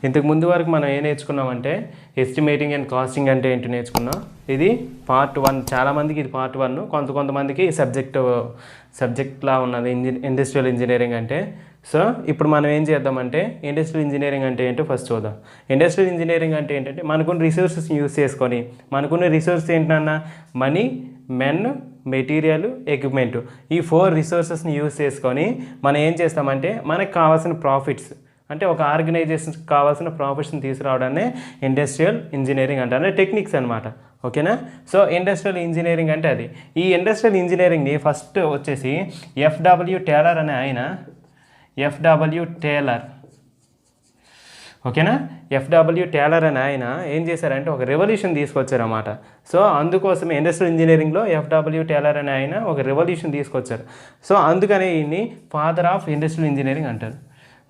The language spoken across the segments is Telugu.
ఇంతకు ముందు వరకు మనం ఏం నేర్చుకున్నామంటే ఎస్టిమేటింగ్ అండ్ కాస్టింగ్ అంటే ఏంటి నేర్చుకున్నాం. ఇది పార్ట్ 1. చాలామందికి ఇది పార్ట్ 1, కొంతమందికి సబ్జెక్ట్లా ఉన్నది ఇండస్ట్రియల్ ఇంజనీరింగ్ అంటే. సో ఇప్పుడు మనం ఏం చేద్దామంటే ఇండస్ట్రియల్ ఇంజనీరింగ్ అంటే ఏంటో ఫస్ట్ చూద్దాం. ఇండస్ట్రియల్ ఇంజనీరింగ్ అంటే ఏంటంటే మనకున్న రిసోర్సెస్ యూస్ చేసుకొని, మనకున్న రిసోర్సెస్ ఏంటన్నా మనీ, మెన్, మెటీరియల్, ఎక్విప్మెంట్, ఈ 4 రిసోర్సెస్ని యూస్ చేసుకొని మనం ఏం చేస్తామంటే మనకు కావాల్సిన ప్రాఫిట్స్, అంటే ఒక ఆర్గనైజేషన్కి కావాల్సిన ప్రాఫిట్స్ని తీసుకురావడాన్ని ఇండస్ట్రియల్ ఇంజనీరింగ్ అంటారు, అంటే టెక్నిక్స్ అనమాట. ఓకేనా. సో ఇండస్ట్రియల్ ఇంజనీరింగ్ అంటే అది. ఈ ఇండస్ట్రియల్ ఇంజనీరింగ్ని ఫస్ట్ వచ్చేసి ఎఫ్డబ్ల్యూ టేలర్ అనే ఆయన, ఎఫ్డబ్ల్యూ టేలర్, ఓకేనా, ఎఫ్డబ్ల్యూ టేలర్ అని ఆయన ఏం చేశారంటే ఒక రెవల్యూషన్ తీసుకొచ్చారన్నమాట. సో అందుకోసమే ఇండస్ట్రియల్ ఇంజనీరింగ్లో ఎఫ్డబ్ల్యూ టేలర్ అని ఆయన ఒక రెవల్యూషన్ తీసుకొచ్చారు. సో అందుకనే ఈయన్ని ఫాదర్ ఆఫ్ ఇండస్ట్రియల్ ఇంజనీరింగ్ అంటారు.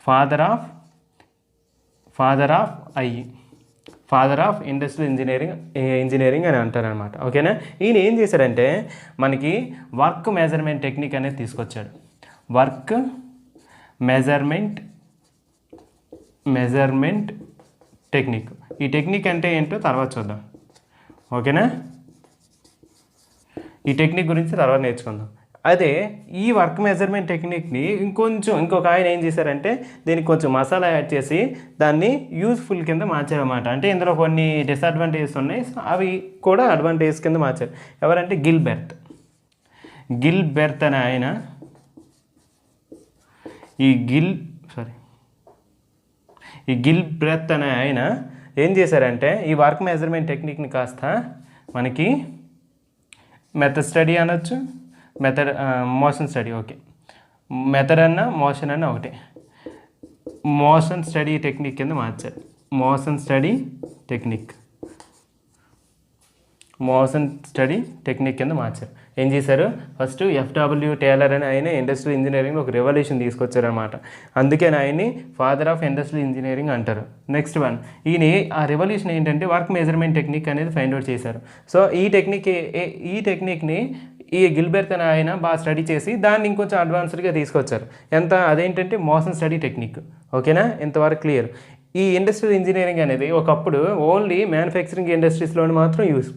ఫాదర్ ఆఫ్ ఇండస్ట్రియల్ ఇంజనీరింగ్ అని అంటారనమాట. ఓకేనా. ఈయన ఏం చేశారంటే మనకి వర్క్ మెజర్మెంట్ టెక్నిక్ అనేది తీసుకొచ్చాడు. Work measurement technique. ఈ టెక్నిక్ అంటే ఏంటో తర్వాత చూద్దాం. ఓకేనా. ఈ టెక్నిక్ గురించి తర్వాత నేర్చుకుందాం. అదే ఈ వర్క్ మెజర్మెంట్ టెక్నిక్ని ఇంకొక ఆయన ఏం చేశారంటే దీనికి కొంచెం మసాలా యాడ్ చేసి దాన్ని యూజ్ఫుల్ కింద మార్చారన్నమాట. అంటే ఇందులో కొన్ని డిసడ్వాంటేజెస్ ఉన్నాయి, అవి కూడా అడ్వాంటేజెస్ కింద మార్చారు. ఎవరంటే గిల్బెర్త్ అనే ఆయన, ఈ గిల్బెర్త్ అనే ఆయన ఏం చేశారంటే ఈ వర్క్ మెజర్మెంట్ టెక్నిక్ని కాస్త మనకి మెథడ్ స్టడీ అనొచ్చు, మోషన్ స్టడీ, ఓకే, మెథడ్ అన్న మోషన్ అన్న ఒకటే, మోషన్ స్టడీ టెక్నిక్ కింద మార్చారు. మోషన్ స్టడీ టెక్నిక్ కింద మార్చారు. ఏం చేశారు, ఫస్ట్ ఎఫ్డబ్ల్యూ టేలర్ అని ఆయన ఇండస్ట్రియల్ ఇంజనీరింగ్లో ఒక రెవల్యూషన్ తీసుకొచ్చారనమాట. అందుకే ఆయన్ని ఫాదర్ ఆఫ్ ఇండస్ట్రియల్ ఇంజనీరింగ్ అంటారు. నెక్స్ట్ వన్, ఈయన ఆ రెవల్యూషన్ ఏంటంటే వర్క్ మెజర్మెంట్ టెక్నిక్ అనేది ఫైండ్ అవుట్ చేశారు. సో ఈ టెక్నిక్ని ఈ గిల్బెర్త్ అని ఆయన బాగా స్టడీ చేసి దాన్ని ఇంకొంచెం అడ్వాన్స్డ్గా తీసుకొచ్చారు. అదేంటంటే మోషన్ స్టడీ టెక్నిక్. ఓకేనా, ఇంతవరకు క్లియర్. ఈ ఇండస్ట్రియల్ ఇంజనీరింగ్ అనేది ఒకప్పుడు ఓన్లీ మ్యానుఫ్యాక్చరింగ్ ఇండస్ట్రీస్లోని మాత్రం యూస్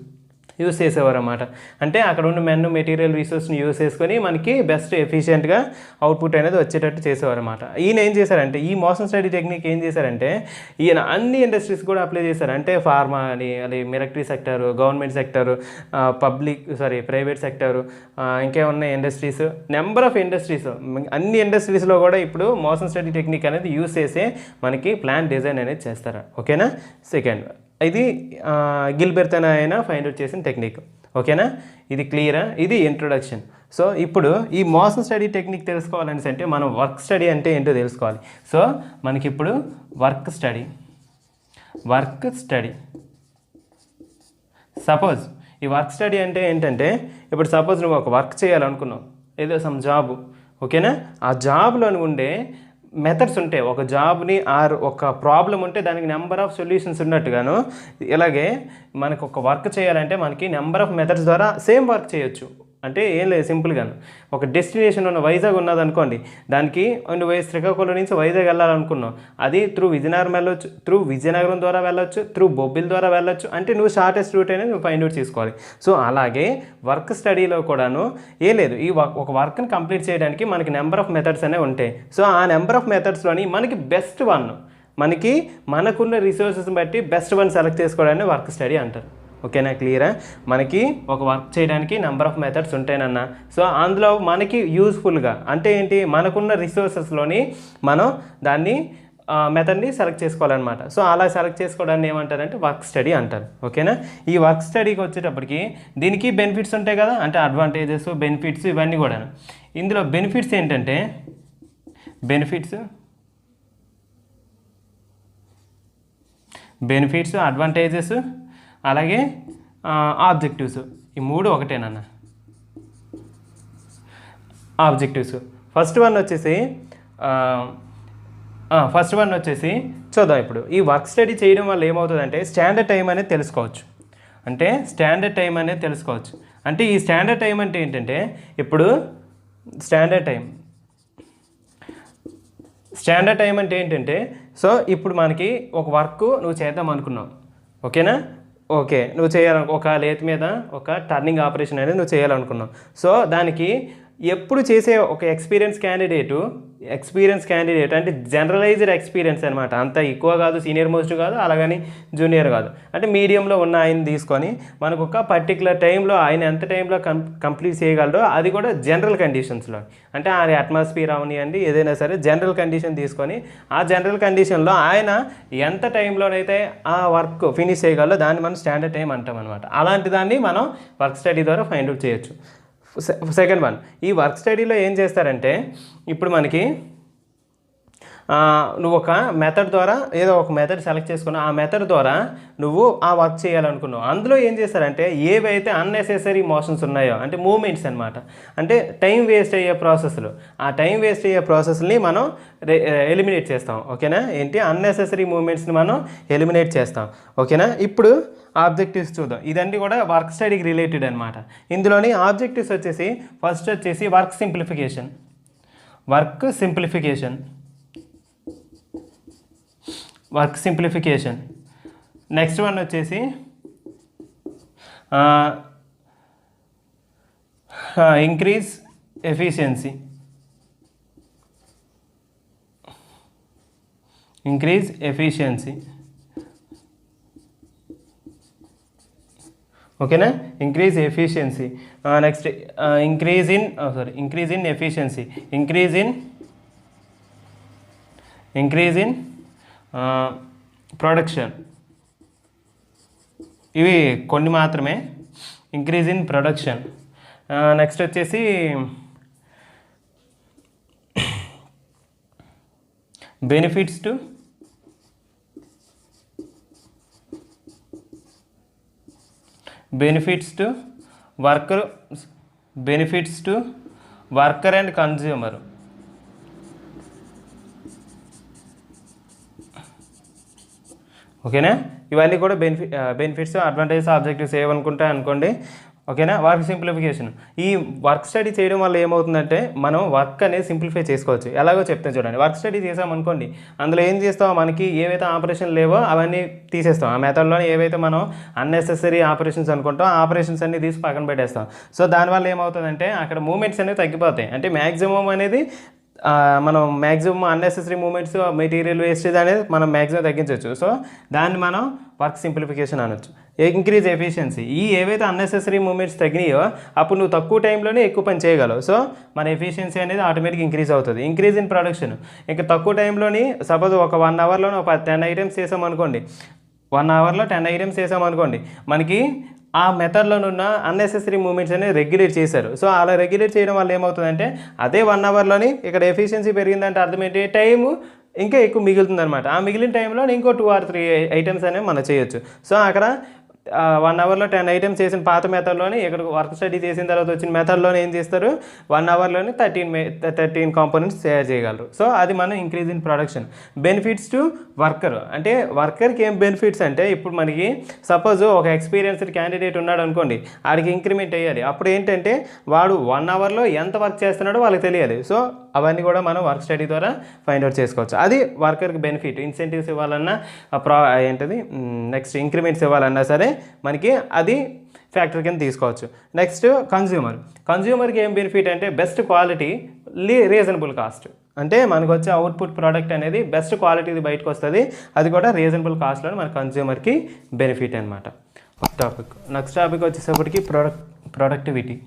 చేసేవారు అన్నమాట. అంటే అక్కడ ఉన్న మెటీరియల్ రిసోర్స్ని యూస్ చేసుకొని మనకి బెస్ట్ ఎఫిషియెంట్గా అవుట్పుట్ అనేది వచ్చేటట్టు చేసేవారు అన్నమాట. ఈయన ఏం చేశారంటే ఈ మోషన్ స్టడీ టెక్నిక్ ఏం చేశారంటే ఈయన అన్ని ఇండస్ట్రీస్ కూడా అప్లై చేశారు. అంటే ఫార్మా అని, అది military sector, government sector, private sector, ఇంకేమున్నాయి ఇండస్ట్రీస్, నెంబర్ ఆఫ్ ఇండస్ట్రీస్, అన్ని ఇండస్ట్రీస్లో కూడా ఇప్పుడు మోషన్ స్టడీ టెక్నిక్ అనేది యూస్ చేసే మనకి ప్లాన్ డిజైన్ అనేది చేస్తారు. ఓకేనా. సెకండ్, ఇది గిల్బెర్త్ అని ఆయన ఫైండ్ అవుట్ చేసిన టెక్నిక్. ఓకేనా, ఇది క్లియరా, ఇది ఇంట్రొడక్షన్. సో ఇప్పుడు ఈ మోషన్ స్టడీ టెక్నిక్ తెలుసుకోవాలని అంటే మనం వర్క్ స్టడీ అంటే ఏంటో తెలుసుకోవాలి. సో మనకి ఇప్పుడు వర్క్ స్టడీ సపోజ్ ఈ వర్క్ స్టడీ అంటే ఏంటంటే ఇప్పుడు సపోజ్ నువ్వు ఒక వర్క్ చేయాలనుకున్నావు, ఏదో సమ్ జాబ్. ఓకేనా, ఆ జాబ్లో ఉండే మెథడ్స్ ఉంటాయి. ఒక జాబ్ని ఆర్ ఒక ప్రాబ్లం ఉంటే దానికి నెంబర్ ఆఫ్ సొల్యూషన్స్ ఉన్నట్టుగాను ఇలాగే మనకు ఒక వర్క్ చేయాలంటే మనకి నెంబర్ ఆఫ్ మెథడ్స్ ద్వారా సేమ్ వర్క్ చేయొచ్చు. అంటే ఏం లేదు, సింపుల్గాను ఒక డెస్టినేషన్ ఉన్న వైజాగ్ ఉన్నదనుకోండి, దానికి నువ్వు శ్రీకాకుళం నుంచి వైజాగ్ వెళ్ళాలనుకున్నావు, అది త్రూ విజయనగరం వెళ్ళొచ్చు, త్రూ విజయనగరం ద్వారా వెళ్ళొచ్చు, త్రూ బొబ్బిల్ ద్వారా వెళ్ళొచ్చు. అంటే నువ్వు షార్టెస్ట్ రూట్ అనేది నువ్వు ఫైండ్ అవుట్ చేసుకోవాలి. సో అలాగే వర్క్ స్టడీలో కూడాను ఏం లేదు, ఈ ఒక వర్క్ని కంప్లీట్ చేయడానికి మనకి నెంబర్ ఆఫ్ మెథడ్స్ అనేవి ఉంటాయి. సో ఆ నెంబర్ ఆఫ్ మెథడ్స్లోని మనకి బెస్ట్ వన్, మనకున్న రిసోర్సెస్ని బట్టి best one select చేసుకోవడాన్ని work study అంటారు. ఓకేనా, క్లియరా. మనకి ఒక వర్క్ చేయడానికి నెంబర్ ఆఫ్ మెథడ్స్ ఉంటాయనన్నా. సో అందులో మనకి యూస్ఫుల్గా అంటే ఏంటి, మనకున్న రిసోర్సెస్లోని మనం దాన్ని మెథడ్ని సెలెక్ట్ చేసుకోవాలన్నమాట. సో అలా సెలెక్ట్ చేసుకోవడాన్ని ఏమంటారంటే వర్క్ స్టడీ అంటారు. ఓకేనా. ఈ వర్క్ స్టడీకి వచ్చేటప్పటికి దీనికి బెనిఫిట్స్ ఉంటాయి కదా, అంటే అడ్వాంటేజెస్, బెనిఫిట్స్ ఇవన్నీ కూడా. ఇందులో బెనిఫిట్స్ ఏంటంటే బెనిఫిట్స్, అడ్వాంటేజెస్, అలాగే ఆబ్జెక్టివ్స్, ఈ మూడు ఒకటేనన్న. ఆబ్జెక్టివ్స్ ఫస్ట్ వన్ వచ్చేసి చూద్దాం. ఇప్పుడు ఈ వర్క్ స్టడీ చేయడం వల్ల ఏమవుతుందంటే స్టాండర్డ్ టైం అనేది తెలుసుకోవచ్చు. అంటే ఈ స్టాండర్డ్ టైం అంటే ఏంటంటే ఇప్పుడు స్టాండర్డ్ టైం అంటే ఏంటంటే సో ఇప్పుడు మనకి ఒక వర్క్ నువ్వు చేద్దాం అనుకున్నావు, ఓకేనా? ఓకే, నువ్వు చేయాలను ఒక లేత్ మీద ఒక టర్నింగ్ ఆపరేషన్ అనేది నువ్వు చేయాలనుకున్నావు. సో దానికి ఎప్పుడు చేసే ఒక ఎక్స్పీరియన్స్ క్యాండిడేట్ అంటే జనరలైజ్డ్ ఎక్స్పీరియన్స్ అనమాట. అంత ఎక్కువ కాదు, సీనియర్ మోస్ట్ కాదు, అలాగని జూనియర్ కాదు, అంటే మీడియంలో ఉన్న ఆయన తీసుకొని మనకు ఒక పర్టికులర్ టైంలో ఆయన ఎంత టైంలో కంప్లీట్ చేయగలరో, అది కూడా జనరల్ కండిషన్స్లో, అంటే ఆ అట్మాస్ఫియర్ అవనివ్వండి ఏదైనా సరే జనరల్ కండిషన్ తీసుకొని ఆ జనరల్ కండిషన్లో ఆయన ఎంత టైంలోనైతే ఆ వర్క్ ఫినిష్ చేయగలరో దాన్ని మనం స్టాండర్డ్ టైం అంటాం అనమాట. అలాంటి దాన్ని మనం వర్క్ స్టడీ ద్వారా ఫైండ్ అవుట్ చేయొచ్చు. సెకండ్ వన్, ఈ వర్క్ స్టడీలో ఏం చేస్తారంటే ఇప్పుడు మనకి నువ్వు ఒక మెథడ్ ద్వారా ఏదో ఒక మెథడ్ సెలెక్ట్ చేసుకున్నావు, ఆ మెథడ్ ద్వారా నువ్వు ఆ వర్క్ చేయాలనుకున్నావు. అందులో ఏం చేస్తారంటే ఏవైతే అన్నెసెసరీ మోషన్స్ ఉన్నాయో అంటే మూమెంట్స్ అనమాట, అంటే టైం వేస్ట్ అయ్యే ప్రాసెస్లు, ఆ టైం వేస్ట్ అయ్యే ప్రాసెస్ని మనం ఎలిమినేట్ చేస్తాం, ఓకేనా? ఏంటి అన్నెసెసరీ మూమెంట్స్ని మనం ఎలిమినేట్ చేస్తాం, ఓకేనా? ఇప్పుడు ఆబ్జెక్టివ్స్ చూద్దాం. ఇదండి కూడా వర్క్ స్టడీకి రిలేటెడ్ అనమాట. ఇందులోని ఆబ్జెక్టివ్స్ వచ్చేసి ఫస్ట్ వచ్చేసి వర్క్ సింప్లిఫికేషన్. నెక్స్ట్ వన్ వచ్చేసి ఇంక్రీజ్ ఎఫిషియన్సీ. ఓకేనా? Increase efficiency. Next increase in efficiency, increase in production. ఇవి కొన్ని మాత్రమే. Increase in production. నెక్స్ట్ వచ్చేసి benefits to worker and consumer. ఓకేనా? ఇవన్నీ కూడా బెనిఫిట్స్ అడ్వాంటేజెస్ ఆబ్జెక్టివ్స్ ఏమనుకుంటా అనుకోండి, ఓకేనా? Work simplification. ఈ వర్క్ స్టడీ చేయడం వల్ల ఏమవుతుందంటే మనం వర్క్ అనేది సింప్లిఫై చేసుకోవచ్చు. ఎలాగో చెప్తాను చూడండి. వర్క్ స్టడీ చేసామనుకోండి, అందులో ఏం చేస్తాం, మనకి ఏవైతే ఆపరేషన్ లేవో అవన్నీ తీసేస్తాం. ఆ మెథడ్లో ఏవైతే మనం అన్నెసెసరీ ఆపరేషన్స్ అనుకుంటాం ఆ ఆపరేషన్స్ అన్ని తీసి పక్కన పెట్టేస్తాం. సో దానివల్ల ఏమవుతుందంటే అక్కడ మూమెంట్స్ అనేవి తగ్గిపోతాయి. అంటే మ్యాక్సిమం అనేది మనం maximum unnecessary movements, material wastage అనేది మనం మ్యాక్సిమం తగ్గించవచ్చు. సో దాన్ని మనం వర్క్ సింప్లిఫికేషన్ అనొచ్చు. Increase efficiency. ఈ ఏవైతే అన్నెసెసరీ మూమెంట్స్ తగ్గినాయో అప్పుడు నువ్వు తక్కువ టైంలోనే ఎక్కువ పని చేయగలవు. సో మన ఎఫిషియన్సీ అనేది ఆటోమేటిక్గా ఇంక్రీజ్ అవుతుంది. Increase in production. ఇంకా తక్కువ టైంలోని సపోజ్ ఒక 1 అవర్లో 10 ఐటమ్స్ చేసామనుకోండి, 1 అవర్లో 10 ఐటమ్స్ చేసామనుకోండి, మనకి ఆ మెథడ్లోనున్న అన్నెసెసరీ మూమెంట్స్ అనేది రెగ్యులేట్ చేశారు. సో అలా రెగ్యులేట్ చేయడం వల్ల ఏమవుతుందంటే అదే 1 అవర్లోని ఇక్కడ ఎఫిషియన్సీ పెరిగిందంటే అర్థం ఏంటి, టైము ఇంకా ఎక్కువ మిగులుతుంది అనమాట. ఆ మిగిలిన టైంలో ఇంకో 2 or 3 ఐటమ్స్ అనేవి మనం చేయొచ్చు. సో అక్కడ 1 అవర్లో 10 ఐటమ్స్ చేసిన పాత మెథడ్లోని ఇక్కడ వర్క్ స్టడీ చేసిన తర్వాత వచ్చిన మెథడ్లోనే ఏం చేస్తారు, 1 అవర్లోనే 13 కాంపోనెంట్స్ తయారు చేయగలరు. సో అది మనం increase in production. Benefits to worker. అంటే వర్కర్కి ఏం బెనిఫిట్స్ అంటే ఇప్పుడు మనకి సపోజ్ ఒక ఎక్స్పీరియన్స్డ్ క్యాండిడేట్ ఉన్నాడు అనుకోండి, ఆడికి ఇంక్రిమెంట్ అయ్యాలి. అప్పుడు ఏంటంటే వాడు 1 అవర్లో ఎంత వర్క్ చేస్తున్నాడో వాళ్ళకి తెలియాలి. సో అవన్నీ కూడా మనం వర్క్ స్టడీ ద్వారా ఫైండ్ అవుట్ చేసుకోవచ్చు. అది వర్కర్కి బెనిఫిట్. ఇన్సెంటివ్స్ ఇవ్వాలన్నా నెక్స్ట్ ఇంక్రిమెంట్స్ ఇవ్వాలన్నా సరే మనకి అది ఫ్యాక్టర్ కింద తీసుకోవచ్చు. నెక్స్ట్ కన్జ్యూమర్కి ఏం బెనిఫిట్ అంటే బెస్ట్ క్వాలిటీ, రీజనబుల్ కాస్ట్. అంటే మనకు వచ్చే అవుట్పుట్ ప్రోడక్ట్ అనేది బెస్ట్ క్వాలిటీది బయటకు వస్తుంది, అది కూడా రీజనబుల్ కాస్ట్లో మన కన్జ్యూమర్కి బెనిఫిట్ అనమాట. Topic. Next topic వచ్చేసప్పటికి productivity.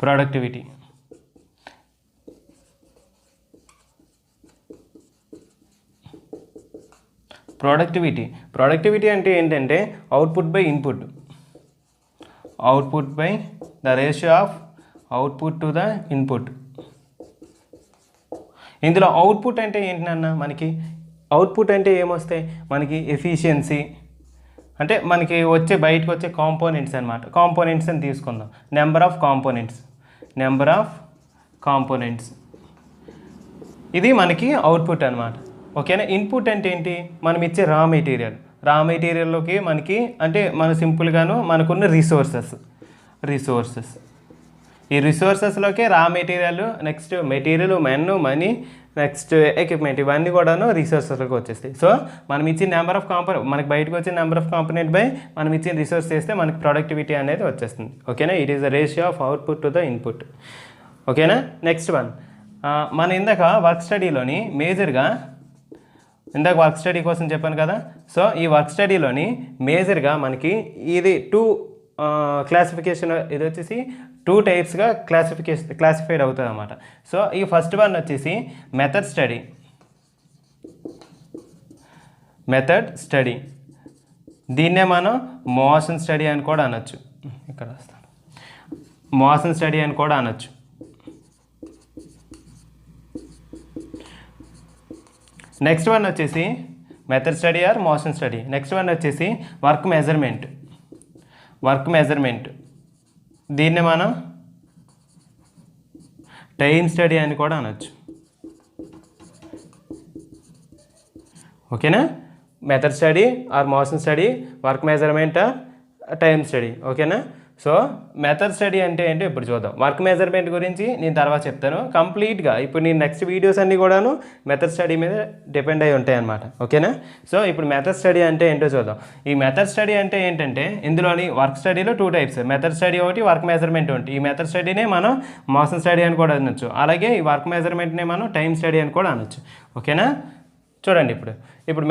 Productivity అంటే ఏంటంటే output by input, the ratio of output to the input. ఇందులో అవుట్పుట్ అంటే ఏంటన్నా, మనకి అవుట్పుట్ అంటే ఏమొస్తాయి, మనకి ఎఫిషియన్సీ అంటే మనకి బయటకు వచ్చే కాంపోనెంట్స్ అనమాట. కాంపోనెంట్స్ అని తీసుకుందాం. నెంబర్ ఆఫ్ కాంపోనెంట్స్ ఇది మనకి అవుట్పుట్ అనమాట. ఓకేనా? ఇన్పుట్ అంటే ఏంటి, మనం ఇచ్చే రా మెటీరియల్. రా మెటీరియల్లోకి మనకి అంటే మన సింపుల్గాను మనకున్న రిసోర్సెస్ ఈ రిసోర్సెస్లోకి raw material, next material, money, next equipment, ఇవన్నీ కూడాను రిసోర్సెస్లోకి వచ్చేస్తాయి. సో మనం ఇచ్చిన నెంబర్ ఆఫ్ మనకి బయటకు వచ్చిన నెంబర్ ఆఫ్ కాంపోనెంట్ బై మనం ఇచ్చిన రిసోర్స్ చేస్తే మనకి ప్రొడక్టివిటీ అనేది వచ్చేస్తుంది. ఓకేనా, it is the ratio of output to the input. ఓకేనా, నెక్స్ట్ వన్ మన ఇందాక వర్క్ స్టడీలోని మేజర్గా వర్క్ స్టడీ కోసం చెప్పాను కదా. సో ఈ వర్క్ స్టడీలోని మేజర్గా మనకి ఇది 2 క్లాసిఫికేషన్, ఇది వచ్చేసి 2 టైప్స్గా క్లాసిఫైడ్ అవుతుంది అన్నమాట. సో ఈ ఫస్ట్ వన్ వచ్చేసి మెథడ్ స్టడీ, దీన్నే మనం మోషన్ స్టడీ అని కూడా అనొచ్చు. ఇక్కడ వస్తాను, మోషన్ స్టడీ అని కూడా అనొచ్చు. నెక్స్ట్ వన్ వచ్చేసి method study or motion study. Next one వచ్చేసి వర్క్ మెజర్మెంట్, దీన్ని మనం టైం స్టడీ అని కూడా అనొచ్చు. ఓకేనా, method study or motion study, work measurement or time study. ఓకేనా, సో మెథడ్ స్టడీ అంటే ఏంటో ఇప్పుడు చూద్దాం. వర్క్ మెజర్మెంట్ గురించి నేను తర్వాత చెప్తాను కంప్లీట్గా. ఇప్పుడు నేను నెక్స్ట్ వీడియోస్ అన్నీ కూడాను మెథడ్ స్టడీ మీద డిపెండ్ అయి ఉంటాయి అన్నమాట. ఓకేనా, సో ఇప్పుడు మెథడ్ స్టడీ అంటే ఏంటో చూద్దాం. ఈ మెథడ్ స్టడీ అంటే ఏంటంటే ఇందులోని వర్క్ స్టడీలో 2 టైప్స్, మెథడ్ స్టడీ ఒకటి, వర్క్ మెజర్మెంట్ ఒకటి. ఈ మెథడ్ స్టడీనే మనం మోషన్ స్టడీ అని కూడా అనొచ్చు, అలాగే ఈ వర్క్ మెజర్మెంట్నే మనం టైం స్టడీ అని కూడా అనొచ్చు. ఓకేనా, చూడండి ఇప్పుడు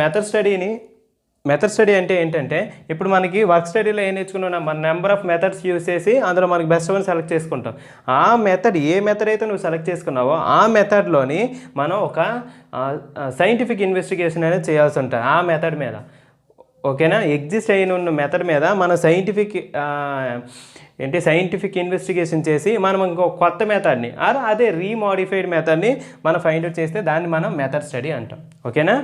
మెథడ్ స్టడీ అంటే ఏంటంటే ఇప్పుడు మనకి వర్క్ స్టడీలో ఏం నేర్చుకున్నాం, మన నెంబర్ ఆఫ్ మెథడ్స్ యూజ్ చేసి అందులో మనకి బెస్ట్ వన్ సెలెక్ట్ చేసుకుంటాం. ఆ మెథడ్ ఏ మెథడ్ అయితే నువ్వు సెలెక్ట్ చేసుకున్నావో ఆ మెథడ్లోని మనం ఒక సైంటిఫిక్ ఇన్వెస్టిగేషన్ అనేది చేయాల్సి ఉంటుంది ఆ మెథడ్ మీద. ఓకేనా, ఎగ్జిస్ట్ అయిన ఉన్న మెథడ్ మీద మన సైంటిఫిక్ ఇన్వెస్టిగేషన్ చేసి మనం ఇంకో కొత్త మెథడ్ని అదే రీమోడిఫైడ్ మెథడ్ని మనం ఫైండ్ అవుట్ చేస్తే దాన్ని మనం మెథడ్ స్టడీ అంటాం. ఓకేనా,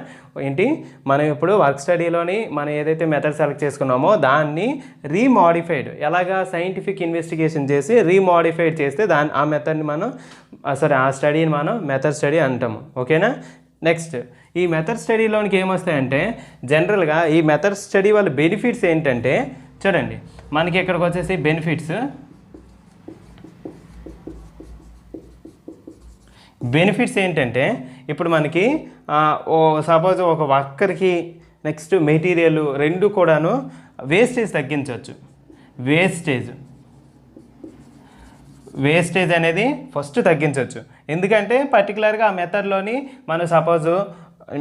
మనం ఇప్పుడు వర్క్ స్టడీలోని మనం ఏదైతే మెథడ్ సెలెక్ట్ చేసుకున్నామో దాన్ని రీమోడిఫైడ్, ఎలాగా సైంటిఫిక్ ఇన్వెస్టిగేషన్ చేసి రీమోడిఫైడ్ చేస్తే ఆ మెథడ్ని మనం ఆ స్టడీని మనం మెథడ్ స్టడీ అంటాము. ఓకేనా, నెక్స్ట్ ఈ మెథడ్ స్టడీలోనికి ఏమొస్తాయంటే జనరల్గా ఈ మెథడ్ స్టడీ వల్ల బెనిఫిట్స్ ఏంటంటే చూడండి, మనకి ఇక్కడికి వచ్చేసి బెనిఫిట్స్ ఏంటంటే ఇప్పుడు మనకి సపోజ్ ఒక వర్కర్కి నెక్స్ట్ మెటీరియల్ రెండు కూడాను వేస్టేజ్ తగ్గించవచ్చు. వేస్టేజ్ అనేది ఫస్ట్ తగ్గించవచ్చు. ఎందుకంటే పర్టికులర్గా ఆ మెథడ్లోని మనం సపోజు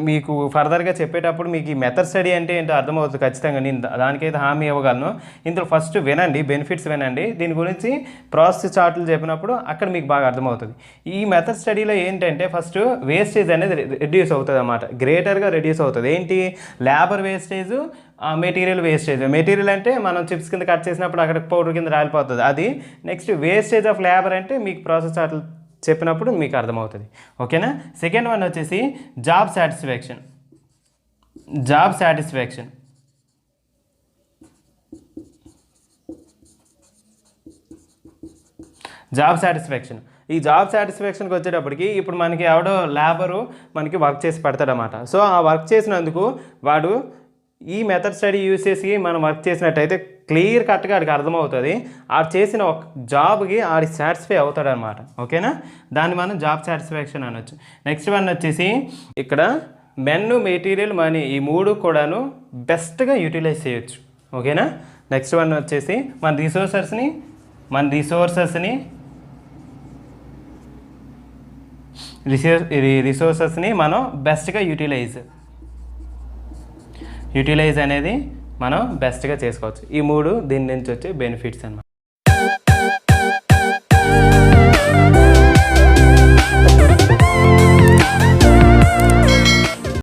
మీకు ఫర్దర్గా చెప్పేటప్పుడు మీకు ఈ మెథడ్ స్టడీ అంటే ఏంటో అర్థమవుతుంది ఖచ్చితంగా, నేను దానికైతే హామీ ఇవ్వగలను. ఇందులో ఫస్ట్ వినండి, బెనిఫిట్స్ వినండి, దీని గురించి ప్రాసెస్ చార్ట్లు చెప్పినప్పుడు అక్కడ మీకు బాగా అర్థమవుతుంది. ఈ మెథడ్ స్టడీలో ఏంటంటే ఫస్ట్ వేస్టేజ్ అనేది రెడ్యూస్ అవుతుంది అన్నమాట, గ్రేటర్గా రెడ్యూస్ అవుతుంది. ఏంటి, లేబర్ వేస్టేజ్, మెటీరియల్ అంటే మనం చిప్స్ కింద కట్ చేసినప్పుడు అక్కడ పౌడర్ కింద రాలిపోతుంది అది. నెక్స్ట్ వేస్టేజ్ ఆఫ్ లేబర్ అంటే మీకు ప్రాసెస్ చార్ట్లు చెప్పినప్పుడు మీకు అర్థమవుతుంది. ఓకేనా, సెకండ్ వన్ వచ్చేసి జాబ్ సాటిస్ఫాక్షన్. ఈ జాబ్ సాటిస్ఫాక్షన్కి వచ్చేటప్పటికి ఇప్పుడు మనకి ఎవడో లేబరు మనకి వర్క్ చేసి పెడతాడనమాట. సో ఆ వర్క్ చేసినందుకు వాడు ఈ మెథడ్ స్టడీ యూజ్ చేసి మనం వర్క్ చేసినట్టయితే క్లియర్ కట్గా ఆడికి అర్థమవుతుంది, ఆడు చేసిన ఒక జాబ్కి ఆడి సాటిస్ఫై అవుతాడనమాట. ఓకేనా, దాన్ని మనం జాబ్ సాటిస్ఫాక్షన్ అనొచ్చు. నెక్స్ట్ వన్ వచ్చేసి ఇక్కడ మెన్, మెటీరియల్, మనీ ఈ 3 కూడాను బెస్ట్గా యూటిలైజ్ చేయొచ్చు. ఓకేనా, నెక్స్ట్ వన్ వచ్చేసి మన రిసోర్సెస్ని మనం బెస్ట్గా యూటిలైజ్ అనేది మనం బెస్ట్గా చేసుకోవచ్చు. ఈ 3 దీని నుంచి వచ్చే బెనిఫిట్స్ అన్నమాట.